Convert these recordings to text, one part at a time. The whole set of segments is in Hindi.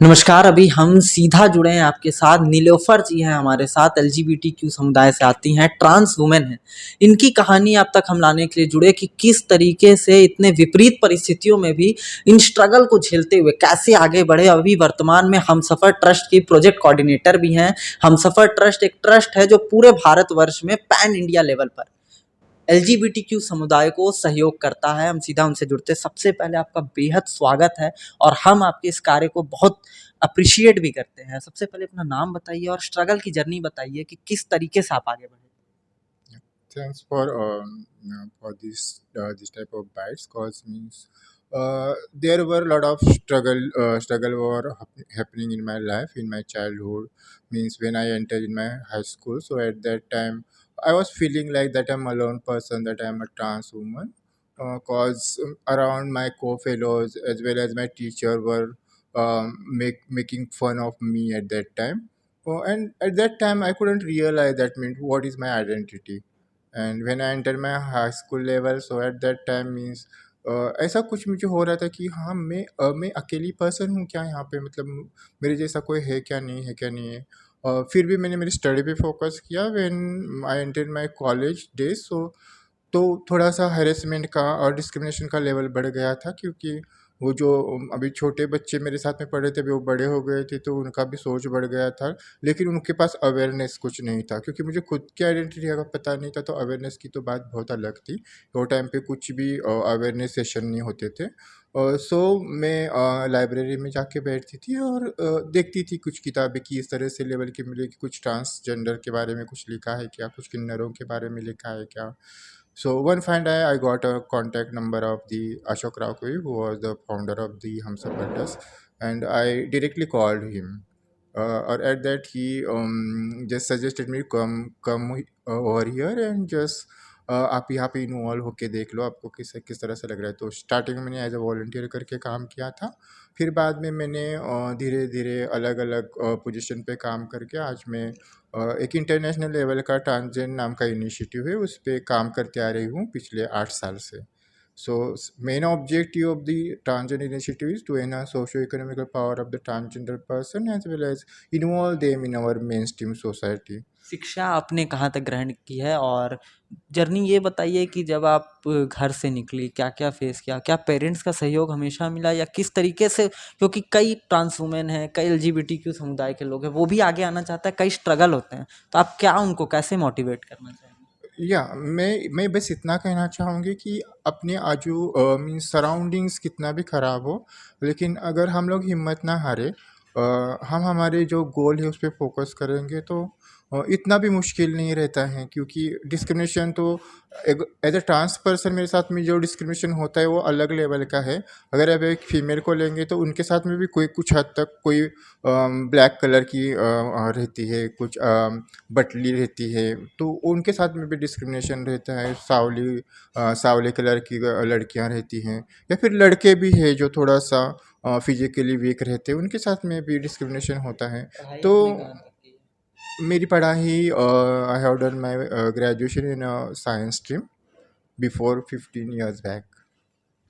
नमस्कार। अभी हम सीधा जुड़े हैं आपके साथ। नीलोफर जी हैं हमारे साथ, एलजीबीटीक्यू समुदाय से आती हैं, ट्रांस वुमेन हैं। इनकी कहानी अब तक हम लाने के लिए जुड़े कि किस तरीके से इतने विपरीत परिस्थितियों में भी इन स्ट्रगल को झेलते हुए कैसे आगे बढ़े। अभी वर्तमान में हमसफर ट्रस्ट की प्रोजेक्ट कोऑर्डिनेटर भी हैं। हमसफर ट्रस्ट एक ट्रस्ट है जो पूरे भारतवर्ष में पैन इंडिया लेवल पर एलजीबीटीक्यू समुदाय को सहयोग करता है। हम सीधा उनसे जुड़ते हैं। सबसे पहले आपका बेहद स्वागत है और हम आपके इस कार्य को बहुत अप्रिशिएट भी करते हैं। सबसे पहले अपना नाम बताइए और स्ट्रगल की जर्नी बताइए कि किस तरीके से आप आगे बढ़े। Thanks for this type of bites, cause means there were a lot of struggle were happening in my life in my childhood. Means when I entered in my high school, so at that time I was feeling like that I'm a lone person, that I'm a trans woman. Cause around my co-fellows as well as my teacher were making fun of me at that time. And at that time I couldn't realize that means what is my identity. And when I enter my high school level, so at that time means ऐसा कुछ मुझे हो रहा था कि हाँ मैं अकेली पर्सन हूँ क्या यहाँ पे, मतलब मेरे जैसा कोई है क्या, नहीं है क्या, नहीं है। फिर भी मैंने मेरी स्टडी पे फोकस किया। When I enter my college days, so तो थोड़ा सा हैरेसमेंट का और डिस्क्रिमिनेशन का लेवल बढ़ गया था, क्योंकि वो जो अभी छोटे बच्चे मेरे साथ में पढ़े थे, अभी वो बड़े हो गए थे, तो उनका भी सोच बढ़ गया था। लेकिन उनके पास अवेयरनेस कुछ नहीं था, क्योंकि मुझे खुद की आइडेंटिटी का पता नहीं था, तो अवेयरनेस की तो बात बहुत अलग थी। वो टाइम पे कुछ भी अवेयरनेस सेशन नहीं होते थे। सो मैं लाइब्रेरी में जाके बैठती थी और देखती थी कुछ किताबें कि इस तरह से लेवल की मिली कि कुछ ट्रांसजेंडर के बारे में कुछ लिखा है क्या, कुछ किन्नरों के बारे में लिखा है क्या। So one fine day, I got a contact number of the Ashok Rakui, who was the founder of the Humsafar Trust, and I directly called him. Or at that, he just suggested me come over here and just आप यहाँ पे इन्वॉल्व होके देख लो, आपको किस तरह से लग रहा है। तो स्टार्टिंग में मैंने एज अ वॉल्टियर करके काम किया था। फिर बाद में मैंने धीरे धीरे अलग अलग पोजीशन पे काम करके आज मैं एक इंटरनेशनल लेवल का ट्रांसजेंड नाम का इनिशिएटिव है, उस पर काम करते आ रही हूँ पिछले 8 साल से। So main objective of the transgender initiative is to enhance socio economical power of the transgender person as well as involve them in our main stream society. शिक्षा आपने कहाँ तक ग्रहण की है और जर्नी ये बताइए कि जब आप घर से निकली क्या क्या फेस किया, क्या पेरेंट्स का सहयोग हमेशा मिला या किस तरीके से, क्योंकि कई ट्रांस वुमेन हैं, कई एलजीबीटीक्यू समुदाय के लोग हैं, वो भी आगे आना चाहता है, कई स्ट्रगल होते हैं, तो आप क्या उनको कैसे मोटिवेट करना चाहेंगे। या मैं बस इतना कहना चाहूँगी कि अपने आजू मीन्स सराउंडिंग्स कितना भी ख़राब हो, लेकिन अगर हम लोग हिम्मत ना हारे, हम हमारे जो गोल है उस पे फोकस करेंगे, तो इतना भी मुश्किल नहीं रहता है। क्योंकि डिस्क्रिमिनेशन तो एज अ ट्रांस पर्सन मेरे साथ में जो डिस्क्रिमिनेशन होता है वो अलग लेवल का है। अगर अब एक फीमेल को लेंगे तो उनके साथ में भी कोई कुछ हद तक कोई ब्लैक कलर की रहती है, कुछ बटली रहती है, तो उनके साथ में भी डिस्क्रिमिनेशन रहता है। सांवले कलर की लड़कियां रहती हैं, या फिर लड़के भी है जो थोड़ा सा फिजिकली वीक रहते हैं, उनके साथ में भी डिस्क्रिमिनेशन होता है। पढ़ाई तो आपने कहाँ तक की मेरी पढ़ाई, I have done my graduation in science stream before 15 years back.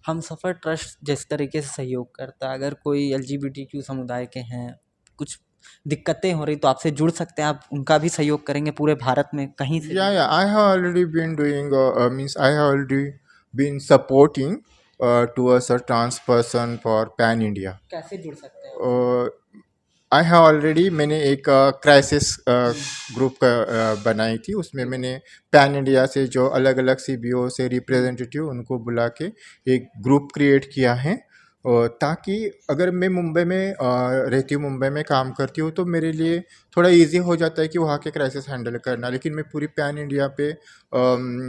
हम सफ़र ट्रस्ट जिस तरीके से सहयोग करता है, अगर कोई एलजीबीटीक्यू समुदाय के हैं, कुछ दिक्कतें हो रही तो आपसे जुड़ सकते हैं, आप उनका भी सहयोग करेंगे पूरे भारत में कहीं से भी। Yeah, I have already been doing, means I have already been supporting towards a trans person for Pan India. कैसे जुड़ सकते हैं आपसे। uh, आई हैव ऑलरेडी, मैंने एक क्राइसिस ग्रुप का बनाई थी, उसमें मैंने पैन इंडिया से जो अलग अलग सीबीओ से रिप्रेजेंटेटिव उनको बुला के एक ग्रुप क्रिएट किया है। ताकि अगर मैं मुंबई में रहती हूँ, मुंबई में काम करती हूँ, तो मेरे लिए थोड़ा इजी हो जाता है कि वहाँ के क्राइसिस हैंडल करना। लेकिन मैं पूरी पैन इंडिया पे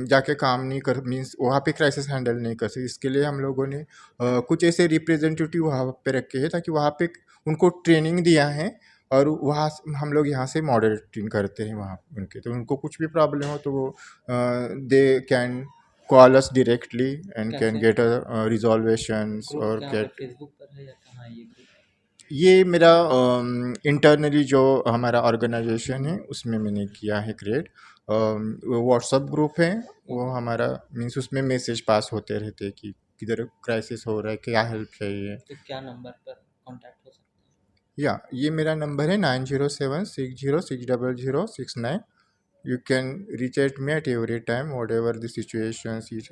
जाके काम नहीं कर, मीन्स वहाँ पे क्राइसिस हैंडल नहीं कर सकती। इसके लिए हम लोगों ने कुछ ऐसे रिप्रेजेंटेटिव वहाँ पे रखे हैं, ताकि वहाँ पे उनको ट्रेनिंग दिया है, और वहाँ हम लोग यहाँ से मॉडरेटिंग करते हैं वहाँ उनके। तो उनको कुछ भी प्रॉब्लम हो तो वो they can call us directly and can कैसे गेट अ रिजॉल्वेशंस ग्रुप और कहाँ पर, गेट। फेसबुक पर है या कहाँ है ये ग्रुप। ये मेरा इंटरनली जो हमारा ऑर्गेनाइजेशन है उसमें मैंने किया है क्रिएट। व्हाट्सअप ग्रुप है वो ओके। हमारा, मीन्स उसमें मैसेज पास होते रहते हैं कि किधर क्राइसिस हो रहा है, क्या हेल्प चाहिए। तो क्या नंबर पर कांटेक्ट हो सकता है। या ये मेरा नंबर है 9076060069। You can reach at me at every time, whatever the situations is,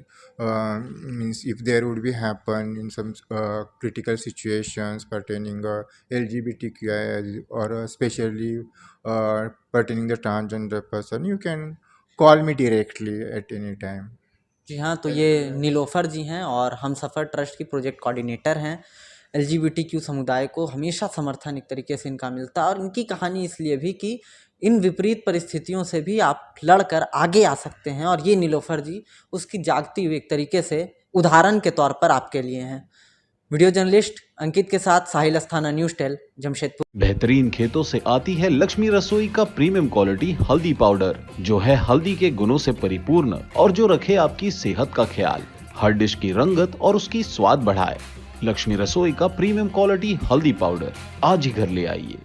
means if there would be happen in some critical situations pertaining LGBTQI or especially pertaining the transgender person, you can call me directly at any time. जी हाँ, तो ये नीलोफर जी हैं और हमसफ़र ट्रस्ट की प्रोजेक्ट कोऑर्डिनेटर हैं। एलजीबीटीक्यू समुदाय को हमेशा समर्थन एक तरीके से इनका मिलता है और इनकी कहानी इसलिए भी कि इन विपरीत परिस्थितियों से भी आप लड़कर आगे आ सकते हैं और ये नीलोफर जी उसकी जागती हुई एक तरीके से उदाहरण के तौर पर आपके लिए हैं। वीडियो जर्नलिस्ट अंकित के साथ साहिल अस्थाना, न्यूज़ टेल, जमशेदपुर। बेहतरीन खेतों से आती है लक्ष्मी रसोई का प्रीमियम क्वालिटी हल्दी पाउडर, जो है हल्दी के गुणों से परिपूर्ण और जो रखे आपकी सेहत का ख्याल, हर डिश की रंगत और उसकी स्वाद बढ़ाए। लक्ष्मी रसोई का प्रीमियम क्वालिटी हल्दी पाउडर आज ही घर ले आइए।